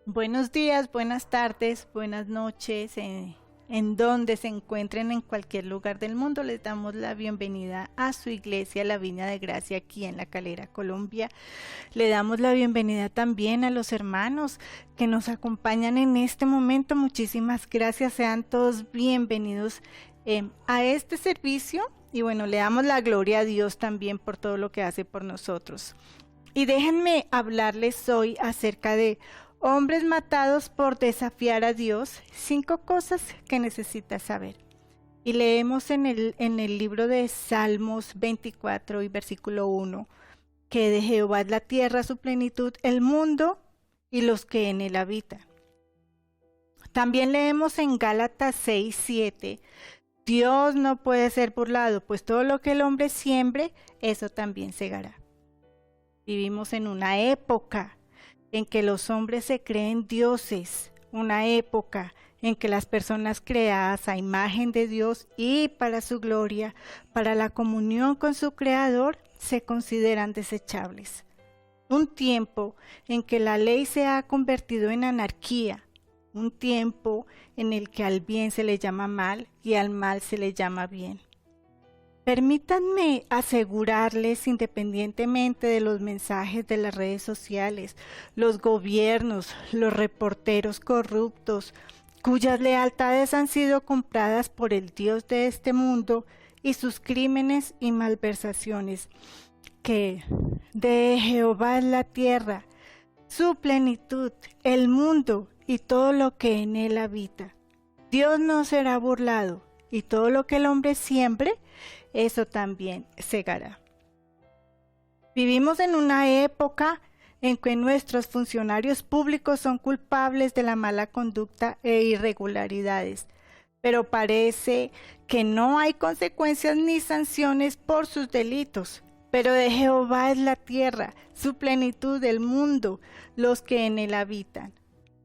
Buenos días, buenas tardes, buenas noches, en donde se encuentren en cualquier lugar del mundo. Les damos la bienvenida a su iglesia, la Viña de Gracia, aquí en La Calera, Colombia. Le damos la bienvenida también a los hermanos que nos acompañan en este momento. Muchísimas gracias, sean todos bienvenidos a este servicio. Y bueno, le damos la gloria a Dios también por todo lo que hace por nosotros. Y déjenme hablarles hoy acerca de hombres matados por desafiar a Dios, 5 cosas que necesitas saber. Y leemos en el libro de Salmos 24 y versículo 1, que de Jehová es la tierra, su plenitud, el mundo y los que en él habitan. También leemos en Gálatas 6, 7, Dios no puede ser burlado, pues todo lo que el hombre siembre, eso también segará. Vivimos en una época en que los hombres se creen dioses, una época en que las personas creadas a imagen de Dios y para su gloria, para la comunión con su Creador, se consideran desechables. Un tiempo en que la ley se ha convertido en anarquía, un tiempo en el que al bien se le llama mal y al mal se le llama bien. Permítanme asegurarles, independientemente de los mensajes de las redes sociales, los gobiernos, los reporteros corruptos, cuyas lealtades han sido compradas por el Dios de este mundo y sus crímenes y malversaciones, que de Jehová es la tierra, su plenitud, el mundo y todo lo que en él habita. Dios no será burlado, y todo lo que el hombre siembre, eso también segará. Vivimos en una época en que nuestros funcionarios públicos son culpables de la mala conducta e irregularidades, pero parece que no hay consecuencias ni sanciones por sus delitos. Pero de Jehová es la tierra, su plenitud, el mundo, los que en él habitan.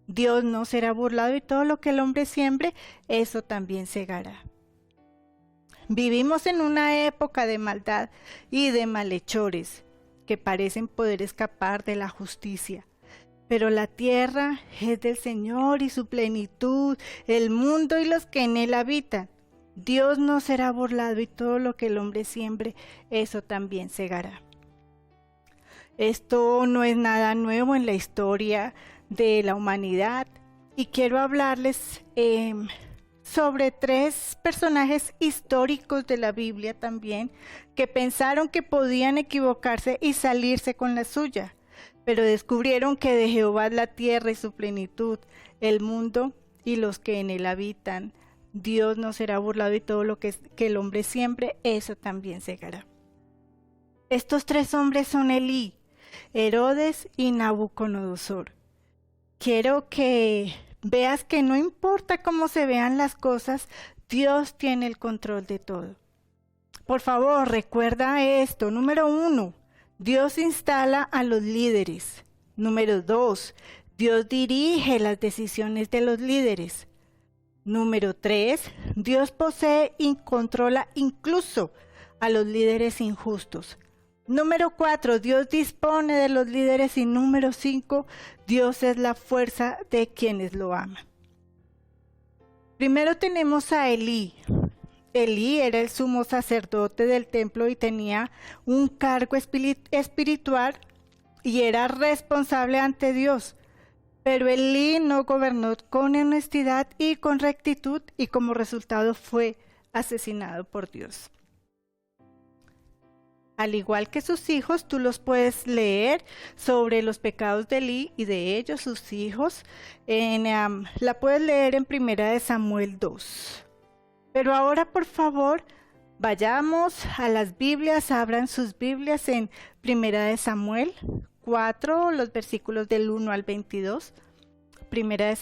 Dios no será burlado y todo lo que el hombre siembre, eso también segará. Vivimos en una época de maldad y de malhechores que parecen poder escapar de la justicia. Pero la tierra es del Señor y su plenitud, el mundo y los que en él habitan. Dios no será burlado y todo lo que el hombre siembre, eso también segará. Esto no es nada nuevo en la historia de la humanidad y quiero hablarles sobre 3 personajes históricos de la Biblia también, que pensaron que podían equivocarse y salirse con la suya, pero descubrieron que de Jehová es la tierra y su plenitud, el mundo y los que en él habitan. Dios no será burlado y todo lo que el hombre siembre, eso también segará. Estos 3 hombres son Elí, Herodes y Nabucodonosor. Quiero que veas que no importa cómo se vean las cosas, Dios tiene el control de todo. Por favor, recuerda esto. Número 1, Dios instala a los líderes. Número 2, Dios dirige las decisiones de los líderes. Número 3, Dios posee y controla incluso a los líderes injustos. Número 4, Dios dispone de los líderes y número 5, Dios es la fuerza de quienes lo aman. Primero tenemos a Elí. Elí era el sumo sacerdote del templo y tenía un cargo espiritual y era responsable ante Dios. Pero Elí no gobernó con honestidad y con rectitud y como resultado fue asesinado por Dios. Al igual que sus hijos, tú los puedes leer sobre los pecados de Elí y de ellos, sus hijos. La puedes leer en 1 Samuel 2. Pero ahora, por favor, vayamos a las Biblias, abran sus Biblias en 1 Samuel 4, los versículos del 1 al 22. 1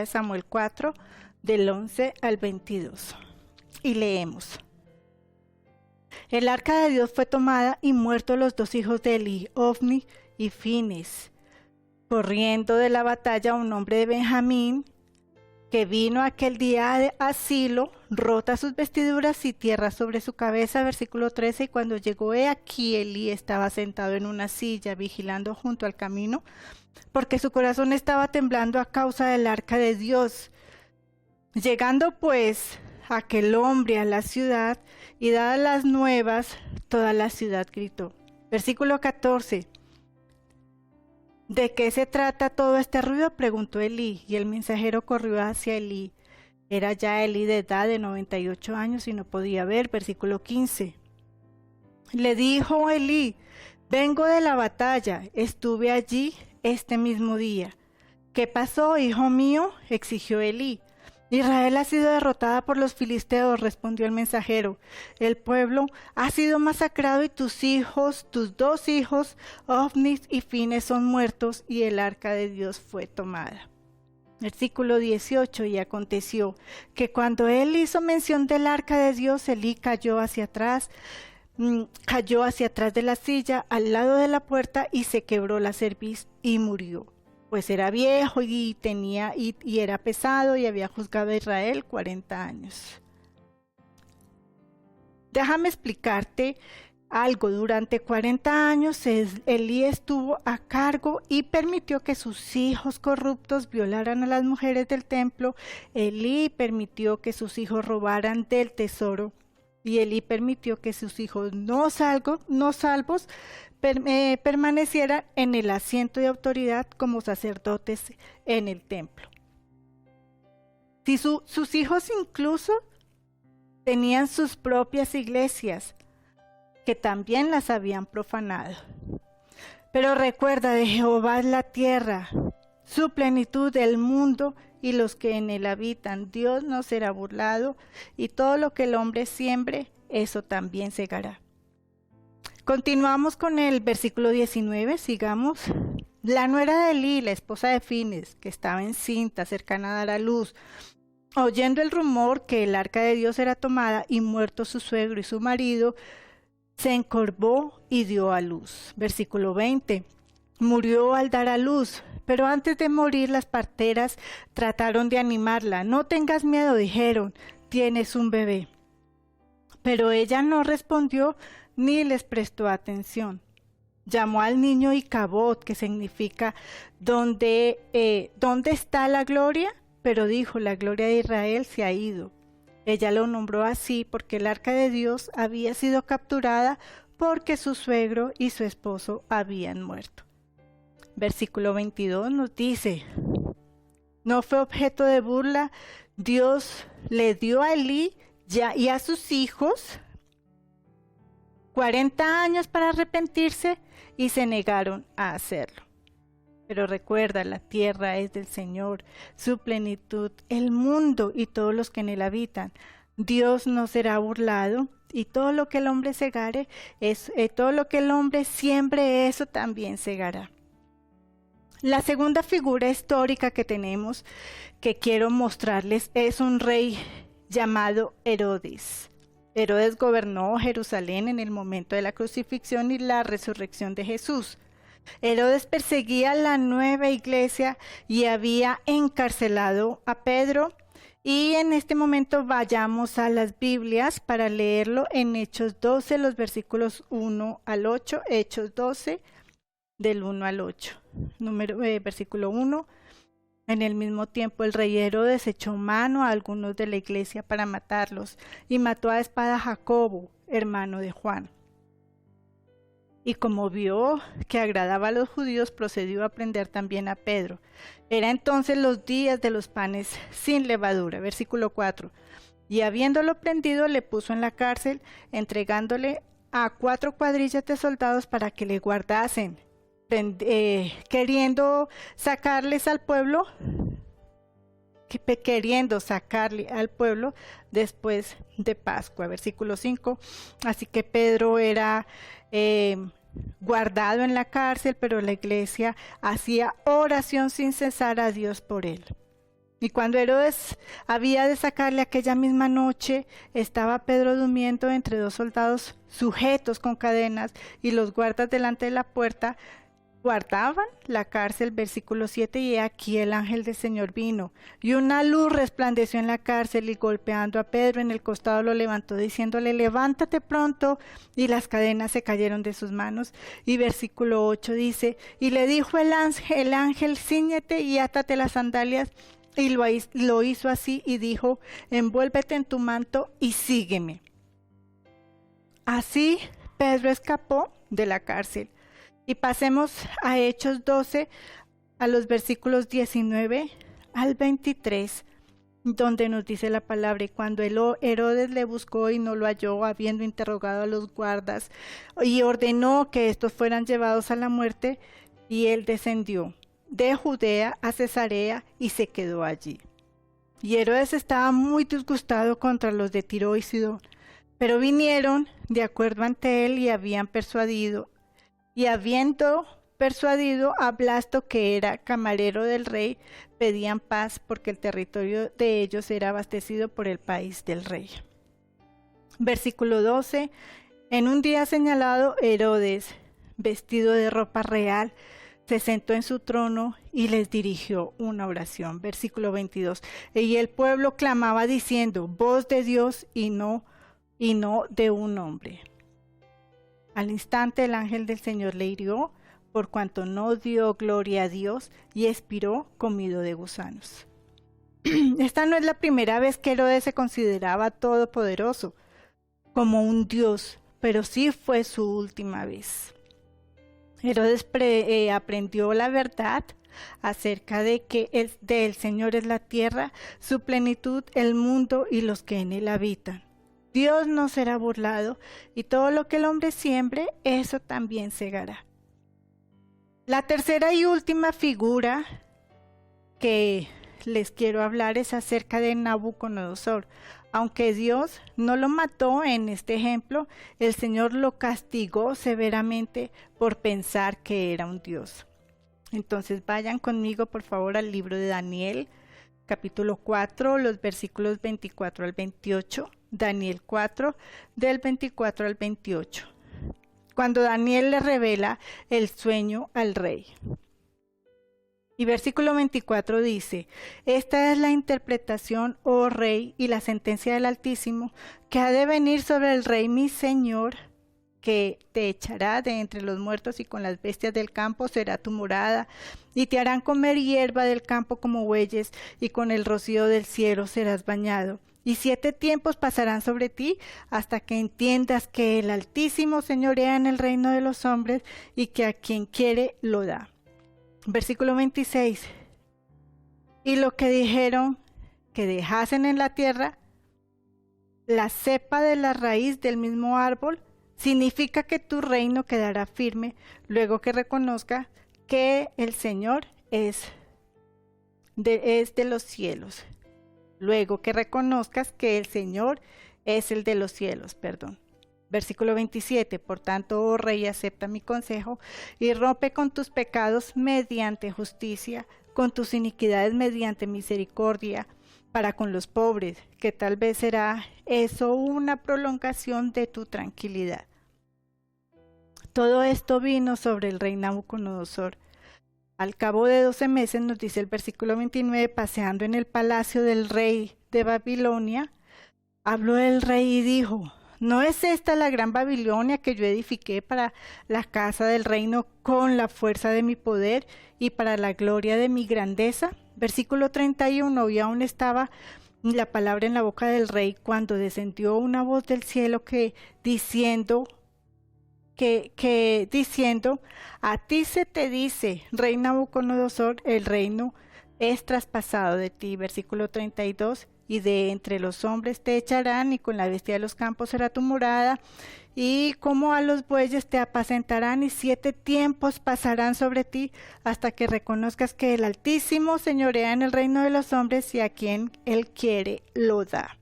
Samuel 4, del 11 al 22. Y leemos. El arca de Dios fue tomada y muertos los 2 hijos de Elí, Ofni y Fines. Corriendo de la batalla un hombre de Benjamín que vino aquel día de asilo, rota sus vestiduras y tierra sobre su cabeza, versículo 13, y cuando llegó aquí, Elí estaba sentado en una silla, vigilando junto al camino, porque su corazón estaba temblando a causa del arca de Dios. Llegando pues aquel hombre a la ciudad, y dadas las nuevas, toda la ciudad gritó. Versículo 14. ¿De qué se trata todo este ruido?, preguntó Elí, y el mensajero corrió hacia Elí. Era ya Elí de edad de 98 años y no podía ver. Versículo 15. Le dijo Elí: vengo de la batalla, estuve allí este mismo día. ¿Qué pasó, hijo mío?, exigió Elí. Israel ha sido derrotada por los filisteos, respondió el mensajero. El pueblo ha sido masacrado y tus hijos, tus 2 hijos, Ofni y Fines, son muertos y el arca de Dios fue tomada. Versículo 18. Y aconteció que cuando él hizo mención del arca de Dios, Elí cayó hacia atrás de la silla al lado de la puerta y se quebró la cerviz y murió. Pues era viejo y era pesado y había juzgado a Israel 40 años. Déjame explicarte algo. Durante 40 años Elí estuvo a cargo y permitió que sus hijos corruptos violaran a las mujeres del templo. Elí permitió que sus hijos robaran del tesoro. Y Elí permitió que sus hijos no salvos permanecieran en el asiento de autoridad como sacerdotes en el templo. Si sus hijos incluso tenían sus propias iglesias, que también las habían profanado. Pero recuerda, de Jehová es la tierra, su plenitud, el mundo y los que en él habitan. Dios no será burlado, y todo lo que el hombre siembre, eso también segará. Continuamos con el versículo 19, sigamos. La nuera de Elí, la esposa de Fines, que estaba encinta, cercana a dar a luz, oyendo el rumor que el arca de Dios era tomada y muerto su suegro y su marido, se encorvó y dio a luz. Versículo 20. Murió al dar a luz, pero antes de morir las parteras trataron de animarla. No tengas miedo, dijeron, tienes un bebé. Pero ella no respondió ni les prestó atención. Llamó al niño Icabod, que significa ¿dónde está la gloria? Pero dijo, la gloria de Israel se ha ido. Ella lo nombró así porque el arca de Dios había sido capturada porque su suegro y su esposo habían muerto. Versículo 22 nos dice: no fue objeto de burla, Dios le dio a Elí y a sus hijos 40 años para arrepentirse y se negaron a hacerlo. Pero recuerda, la tierra es del Señor, su plenitud, el mundo y todos los que en él habitan. Dios no será burlado, y todo lo que el hombre segare, todo lo que el hombre siembre, eso también segará. La segunda figura histórica que tenemos, que quiero mostrarles, es un rey llamado Herodes. Herodes gobernó Jerusalén en el momento de la crucifixión y la resurrección de Jesús. Herodes perseguía la nueva iglesia y había encarcelado a Pedro. Y en este momento vayamos a las Biblias para leerlo en Hechos 12, los versículos 1 al 8. Hechos 12, del 1 al 8. Versículo 1. En el mismo tiempo el rey Herodes echó mano a algunos de la iglesia para matarlos, y mató a espada a Jacobo, hermano de Juan. Y como vio que agradaba a los judíos, procedió a prender también a Pedro. Era entonces los días de los panes sin levadura. Versículo 4. Y habiéndolo prendido, le puso en la cárcel, entregándole a 4 cuadrillas de soldados para que le guardasen, queriendo sacarle al pueblo después de Pascua. Versículo 5. Así que Pedro era guardado en la cárcel, pero la iglesia hacía oración sin cesar a Dios por él. Y cuando Herodes había de sacarle aquella misma noche, estaba Pedro durmiendo entre 2 soldados sujetos con cadenas, y los guardas delante de la puerta Guardaban la cárcel, versículo 7, y he aquí el ángel del Señor vino, y una luz resplandeció en la cárcel, y golpeando a Pedro en el costado lo levantó, diciéndole, levántate pronto, y las cadenas se cayeron de sus manos. Y versículo 8 dice, y le dijo el ángel, cíñete y átate las sandalias, y lo hizo así, y dijo, envuélvete en tu manto y sígueme. Así Pedro escapó de la cárcel. Y pasemos a Hechos 12, a los versículos 19 al 23, donde nos dice la palabra, y cuando Herodes le buscó y no lo halló, habiendo interrogado a los guardas, y ordenó que estos fueran llevados a la muerte, y él descendió de Judea a Cesarea y se quedó allí. Y Herodes estaba muy disgustado contra los de Tiro y Sidón, pero vinieron de acuerdo ante él y habiendo persuadido a Blasto, que era camarero del rey, pedían paz porque el territorio de ellos era abastecido por el país del rey. Versículo 12. En un día señalado, Herodes, vestido de ropa real, se sentó en su trono y les dirigió una oración. Versículo 22. Y el pueblo clamaba diciendo, voz de Dios y no de un hombre. Al instante el ángel del Señor le hirió, por cuanto no dio gloria a Dios, y expiró comido de gusanos. Esta no es la primera vez que Herodes se consideraba todopoderoso, como un dios, pero sí fue su última vez. Herodes aprendió la verdad acerca de que del Señor es la tierra, su plenitud, el mundo y los que en él habitan. Dios no será burlado, y todo lo que el hombre siembre, eso también segará. La tercera y última figura que les quiero hablar es acerca de Nabucodonosor. Aunque Dios no lo mató en este ejemplo, el Señor lo castigó severamente por pensar que era un Dios. Entonces vayan conmigo por favor al libro de Daniel, capítulo 4, los versículos 24 al 28. Daniel 4, del 24 al 28. Cuando Daniel le revela el sueño al rey. Y versículo 24 dice, esta es la interpretación, oh rey, y la sentencia del Altísimo, que ha de venir sobre el rey mi señor, que te echará de entre los muertos y con las bestias del campo será tu morada, y te harán comer hierba del campo como bueyes, y con el rocío del cielo serás bañado. Y 7 tiempos pasarán sobre ti, hasta que entiendas que el Altísimo señorea en el reino de los hombres, y que a quien quiere lo da. Versículo 26. Y lo que dijeron que dejasen en la tierra la cepa de la raíz del mismo árbol, significa que tu reino quedará firme, luego que reconozca que el Señor es de los cielos. Luego que reconozcas que el Señor es el de los cielos, Versículo 27, por tanto, oh rey, acepta mi consejo y rompe con tus pecados mediante justicia, con tus iniquidades mediante misericordia, para con los pobres, que tal vez será eso una prolongación de tu tranquilidad. Todo esto vino sobre el rey Nabucodonosor. Al cabo de 12 meses, nos dice el versículo 29, paseando en el palacio del rey de Babilonia, habló el rey y dijo, ¿no es esta la gran Babilonia que yo edifiqué para la casa del reino con la fuerza de mi poder y para la gloria de mi grandeza? Versículo 31, y aún estaba la palabra en la boca del rey cuando descendió una voz del cielo diciendo, a ti se te dice, rey Nabucodonosor, el reino es traspasado de ti. Versículo 32, y de entre los hombres te echarán, y con la bestia de los campos será tu morada, y como a los bueyes te apacentarán, y 7 tiempos pasarán sobre ti, hasta que reconozcas que el Altísimo señorea en el reino de los hombres, y a quien él quiere lo da.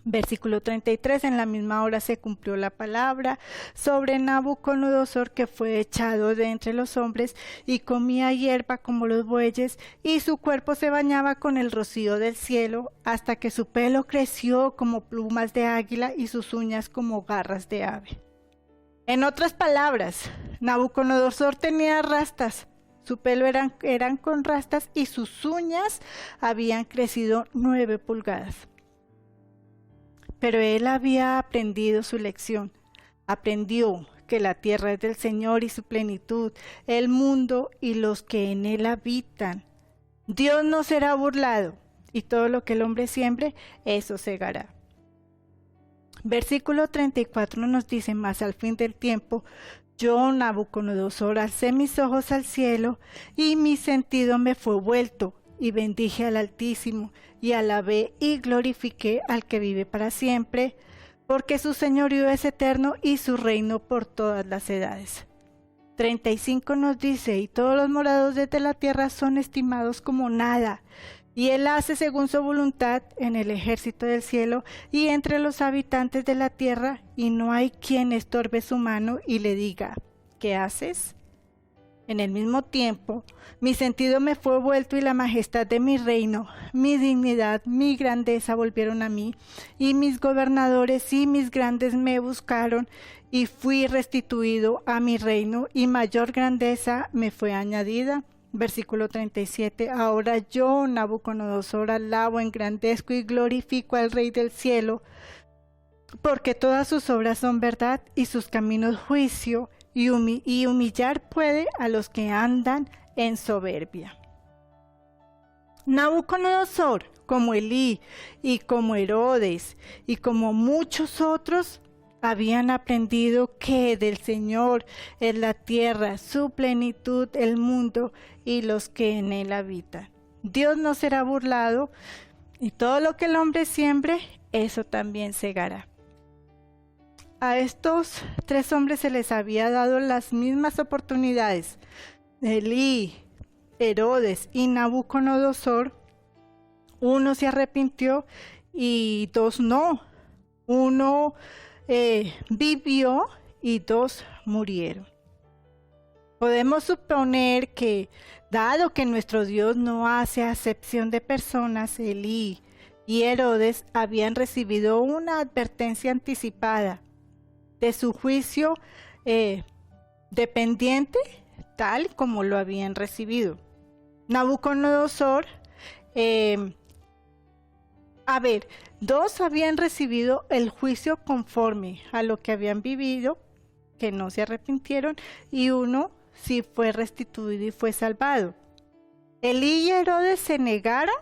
Versículo 33, en la misma hora se cumplió la palabra sobre Nabucodonosor, que fue echado de entre los hombres y comía hierba como los bueyes, y su cuerpo se bañaba con el rocío del cielo, hasta que su pelo creció como plumas de águila y sus uñas como garras de ave. En otras palabras, Nabucodonosor tenía rastas, su pelo eran con rastas y sus uñas habían crecido 9 pulgadas. Pero él había aprendido su lección, aprendió que la tierra es del Señor y su plenitud, el mundo y los que en él habitan. Dios no será burlado, y todo lo que el hombre siembre, eso segará. Versículo 34 nos dice: mas al fin del tiempo, yo, Nabucodonosor, alcé mis ojos al cielo, y mi sentido me fue vuelto, y bendije al Altísimo, y alabé y glorifiqué al que vive para siempre, porque su señorío es eterno y su reino por todas las edades. 35 nos dice: y todos los moradores de la tierra son estimados como nada, y él hace según su voluntad en el ejército del cielo y entre los habitantes de la tierra, y no hay quien estorbe su mano y le diga: ¿qué haces? En el mismo tiempo, mi sentido me fue vuelto y la majestad de mi reino, mi dignidad, mi grandeza volvieron a mí, y mis gobernadores y mis grandes me buscaron, y fui restituido a mi reino, y mayor grandeza me fue añadida. Versículo 37, ahora yo, Nabucodonosor, alabo, engrandezco y glorifico al Rey del cielo, porque todas sus obras son verdad y sus caminos juicio, y humillar puede a los que andan en soberbia. Nabucodonosor, como Elí y como Herodes y como muchos otros, habían aprendido que del Señor es la tierra, su plenitud, el mundo y los que en él habitan. Dios no será burlado, y todo lo que el hombre siembre, eso también segará. A estos 3 hombres se les había dado las mismas oportunidades. Elí, Herodes y Nabucodonosor. Uno se arrepintió y 2 no. Uno vivió y 2 murieron. Podemos suponer que, dado que nuestro Dios no hace acepción de personas, Elí y Herodes habían recibido una advertencia anticipada de su juicio dependiente, tal como lo habían recibido. Nabucodonosor, 2 habían recibido el juicio conforme a lo que habían vivido, que no se arrepintieron, y 1 sí fue restituido y fue salvado. Elí y Herodes se negaron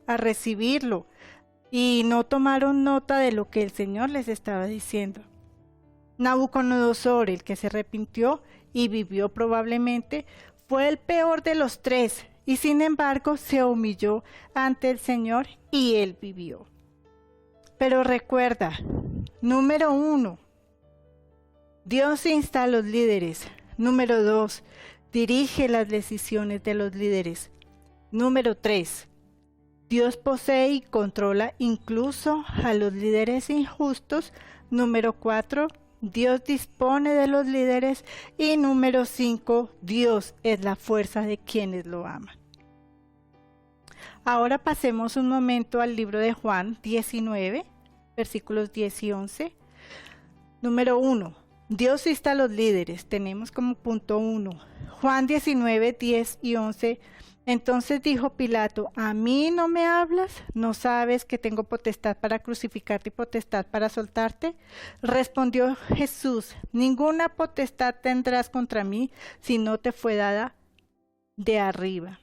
a recibirlo y no tomaron nota de lo que el Señor les estaba diciendo. Nabucodonosor, el que se arrepintió y vivió probablemente, fue el peor de los 3, y sin embargo se humilló ante el Señor y él vivió. Pero recuerda, número 1, Dios insta a los líderes. Número 2, dirige las decisiones de los líderes. Número 3, Dios posee y controla incluso a los líderes injustos. Número 4, Dios dispone de los líderes. Y número 5, Dios es la fuerza de quienes lo aman. Ahora pasemos un momento al libro de Juan 19, versículos 10 y 11. Número 1, Dios insta a los líderes. Tenemos como punto 1. Juan 19, 10 y 11. Entonces dijo Pilato: ¿a mí no me hablas? ¿No sabes que tengo potestad para crucificarte y potestad para soltarte? Respondió Jesús: ninguna potestad tendrás contra mí si no te fue dada de arriba.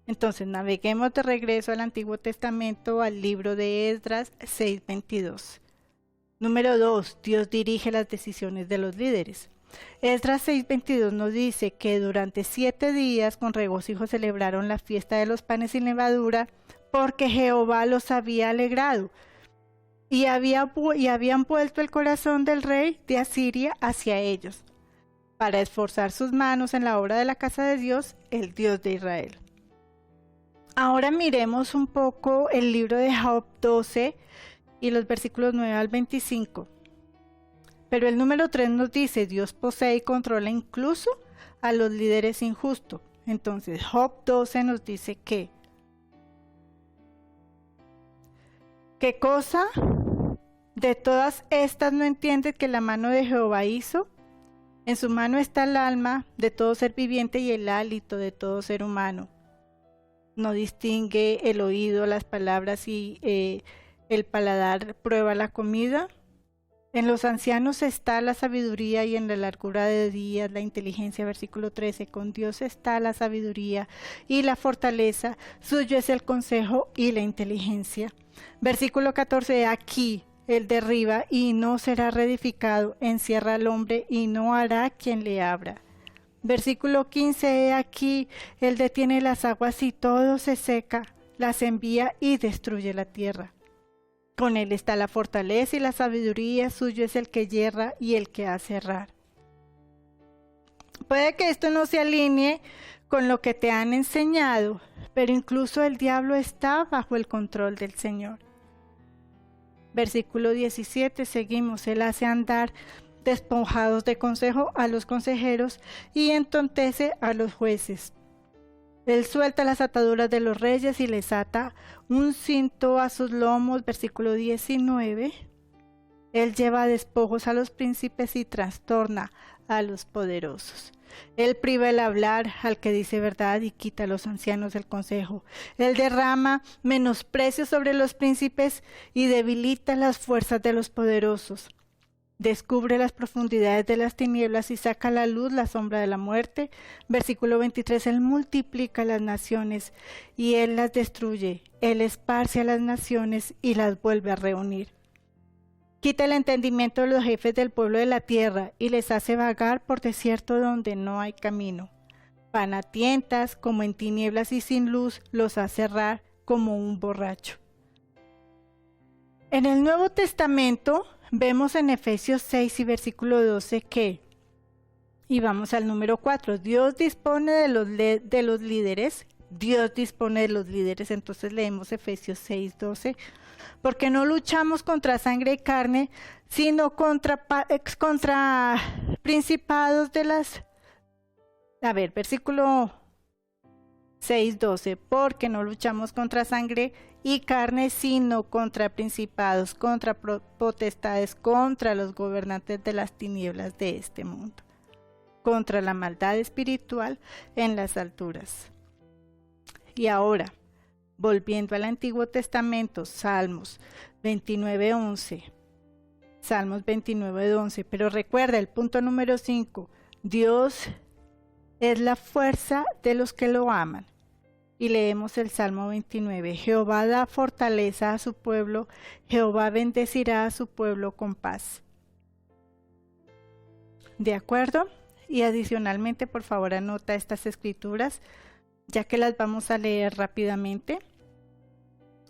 Entonces naveguemos de regreso al Antiguo Testamento, al libro de Esdras 6:22. Número 2, Dios dirige las decisiones de los líderes. Esdras 6:22 nos dice que durante 7 días con regocijo celebraron la fiesta de los panes sin levadura, porque Jehová los había alegrado, y habían vuelto el corazón del rey de Asiria hacia ellos, para esforzar sus manos en la obra de la casa de Dios, el Dios de Israel. Ahora miremos un poco el libro de Job 12 y los versículos 9 al 25. Pero el número 3 nos dice: Dios posee y controla incluso a los líderes injustos. Entonces Job 12 nos dice ¿qué cosa? ¿De todas estas no entiendes que la mano de Jehová hizo? En su mano está el alma de todo ser viviente y el hálito de todo ser humano. No distingue el oído las palabras y el paladar prueba la comida. En los ancianos está la sabiduría y en la largura de días la inteligencia. Versículo 13. Con Dios está la sabiduría y la fortaleza. Suyo es el consejo y la inteligencia. Versículo 14. Aquí Él derriba y no será reedificado. Encierra al hombre y no hará quien le abra. Versículo 15. Aquí Él detiene las aguas y todo se seca. Las envía y destruye la tierra. Con Él está la fortaleza y la sabiduría, suyo es el que yerra y el que hace errar. Puede que esto no se alinee con lo que te han enseñado, pero incluso el diablo está bajo el control del Señor. Versículo 17, seguimos. Él hace andar despojados de consejo a los consejeros y entontece a los jueces. Él suelta las ataduras de los reyes y les ata un cinto a sus lomos. Versículo 19. Él lleva despojos a los príncipes y trastorna a los poderosos. Él priva el hablar al que dice verdad y quita a los ancianos el consejo. Él derrama menosprecio sobre los príncipes y debilita las fuerzas de los poderosos. Descubre las profundidades de las tinieblas y saca a la luz la sombra de la muerte. Versículo 23, Él multiplica las naciones y Él las destruye. Él esparce a las naciones y las vuelve a reunir. Quita el entendimiento de los jefes del pueblo de la tierra y les hace vagar por desierto donde no hay camino. Van a tientas como en tinieblas y sin luz, los hace errar como un borracho. En el Nuevo Testamento vemos en Efesios 6 y versículo 12 que, y vamos al número 4, Dios dispone de los líderes, entonces leemos Efesios 6, 12, porque no luchamos contra sangre y carne, sino contra principados de las... versículo 6, 12, porque no luchamos contra sangre y carne, sino contra principados, contra potestades, contra los gobernantes de las tinieblas de este mundo, contra la maldad espiritual en las alturas. Y ahora, volviendo al Antiguo Testamento, Salmos 29:11, Salmos 29:11, pero recuerda el punto número 5, Dios es la fuerza de los que lo aman. Y leemos el Salmo 29. Jehová da fortaleza a su pueblo, Jehová bendecirá a su pueblo con paz. ¿De acuerdo? Y adicionalmente, por favor, anota estas escrituras, ya que las vamos a leer rápidamente.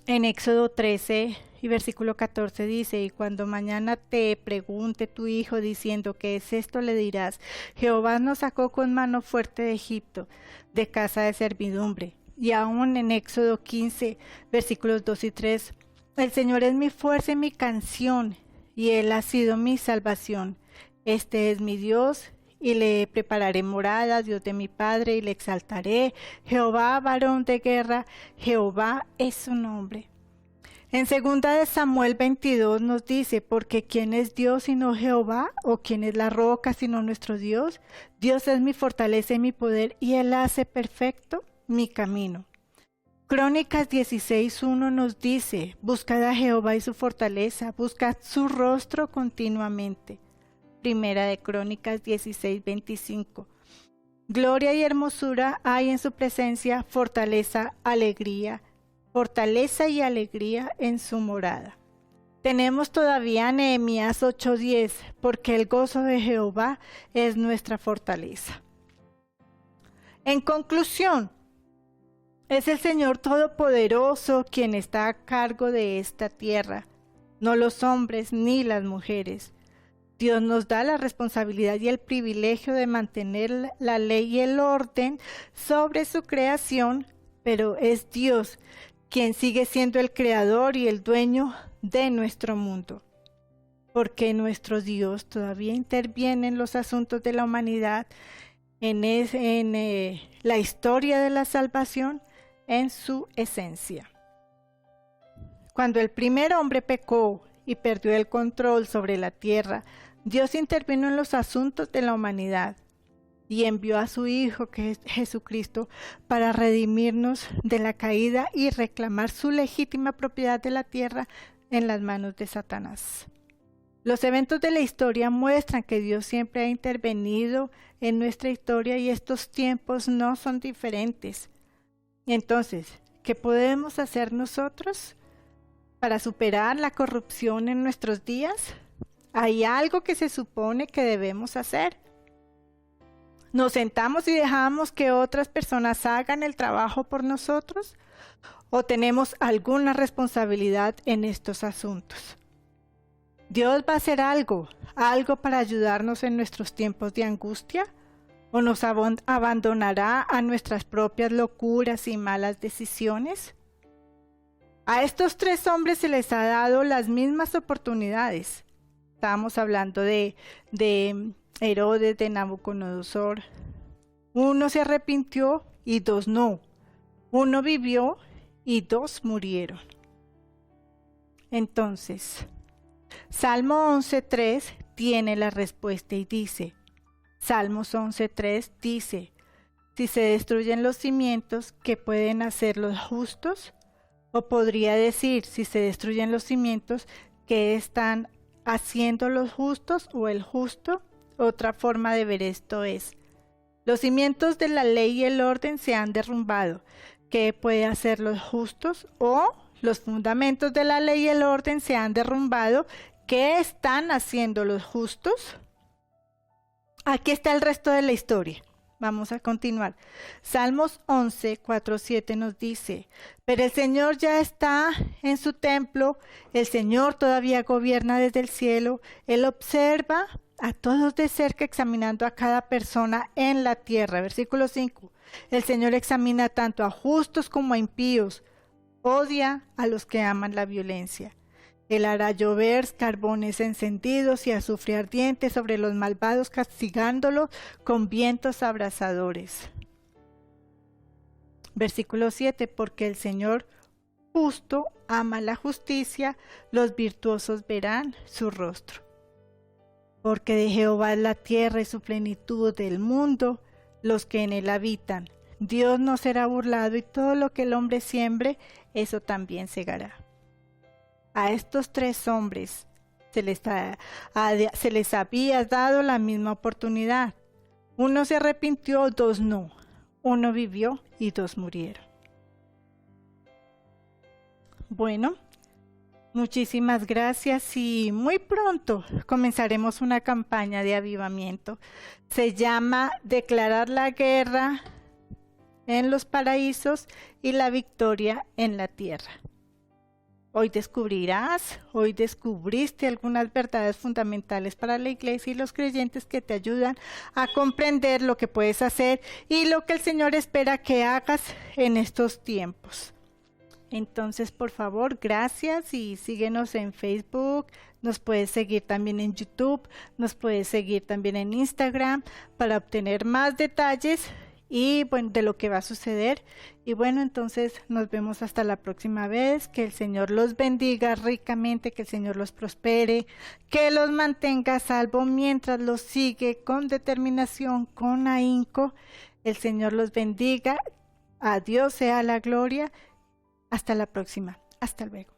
En Éxodo 13 y versículo 14 dice, y cuando mañana te pregunte tu hijo diciendo, ¿qué es esto? Le dirás, Jehová nos sacó con mano fuerte de Egipto, de casa de servidumbre. Y aún en Éxodo 15, versículos 2 y 3, el Señor es mi fuerza y mi canción, y Él ha sido mi salvación. Este es mi Dios, y le prepararé morada, Dios de mi Padre, y le exaltaré. Jehová, varón de guerra, Jehová es su nombre. En 2 de Samuel 22 nos dice, porque ¿quién es Dios sino Jehová? ¿O quién es la roca sino nuestro Dios? Dios es mi fortaleza y mi poder, y Él hace perfecto mi camino. Crónicas 16:1 nos dice, buscad a Jehová y su fortaleza, buscad su rostro continuamente. Primera de Crónicas 16:25. Gloria y hermosura hay en su presencia, fortaleza y alegría en su morada. Tenemos todavía Nehemías 8:10, porque el gozo de Jehová es nuestra fortaleza. En conclusión, es el Señor Todopoderoso quien está a cargo de esta tierra, no los hombres ni las mujeres. Dios nos da la responsabilidad y el privilegio de mantener la ley y el orden sobre su creación, pero es Dios quien sigue siendo el creador y el dueño de nuestro mundo. Porque nuestro Dios todavía interviene en los asuntos de la humanidad, en la historia de la salvación, en su esencia. Cuando el primer hombre pecó y perdió el control sobre la tierra, Dios intervino en los asuntos de la humanidad y envió a su Hijo, que es Jesucristo, para redimirnos de la caída y reclamar su legítima propiedad de la tierra en las manos de Satanás. Los eventos de la historia muestran que Dios siempre ha intervenido en nuestra historia y estos tiempos no son diferentes. Entonces, ¿qué podemos hacer nosotros para superar la corrupción en nuestros días? Hay algo que se supone que debemos hacer. ¿Nos sentamos y dejamos que otras personas hagan el trabajo por nosotros? ¿O tenemos alguna responsabilidad en estos asuntos? ¿Dios va a hacer algo para ayudarnos en nuestros tiempos de angustia? ¿O nos abandonará a nuestras propias locuras y malas decisiones? A estos 3 hombres se les ha dado las mismas oportunidades. Estábamos hablando de Herodes, de Nabucodonosor. 1 se arrepintió y 2 no. 1 vivió y 2 murieron. Entonces, Salmo 11.3 tiene la respuesta y dice, Salmos 11.3 dice, si se destruyen los cimientos, ¿qué pueden hacer los justos? O podría decir, si se destruyen los cimientos, ¿qué están haciendo los justos o el justo? Otra forma de ver esto es, los cimientos de la ley y el orden se han derrumbado. ¿Qué puede hacer los justos? O los fundamentos de la ley y el orden se han derrumbado. ¿Qué están haciendo los justos? Aquí está el resto de la historia. Vamos a continuar. Salmos 11, 4, 7 nos dice, pero el Señor ya está en su templo, el Señor todavía gobierna desde el cielo, Él observa a todos de cerca, examinando a cada persona en la tierra. Versículo 5, el Señor examina tanto a justos como a impíos, odia a los que aman la violencia. Él hará llover carbones encendidos y azufre ardiente sobre los malvados, castigándolos con vientos abrasadores. Versículo 7, porque el Señor justo ama la justicia, los virtuosos verán su rostro. Porque de Jehová es la tierra y su plenitud del mundo, los que en él habitan. Dios no será burlado y todo lo que el hombre siembre, eso también segará. A estos 3 hombres se les había dado la misma oportunidad. 1 se arrepintió, 2 no. 1 vivió y 2 murieron. Bueno, muchísimas gracias y muy pronto comenzaremos una campaña de avivamiento. Se llama Declarar la guerra en los paraísos y la victoria en la tierra. Hoy descubriste algunas verdades fundamentales para la iglesia y los creyentes que te ayudan a comprender lo que puedes hacer y lo que el Señor espera que hagas en estos tiempos. Entonces, por favor, gracias y síguenos en Facebook, nos puedes seguir también en YouTube, nos puedes seguir también en Instagram para obtener más detalles y bueno, de lo que va a suceder. Y bueno, entonces nos vemos hasta la próxima vez. Que el Señor los bendiga ricamente, que el Señor los prospere, que los mantenga a salvo mientras los sigue con determinación, con ahínco. El Señor los bendiga. A Dios sea la gloria. Hasta la próxima. Hasta luego.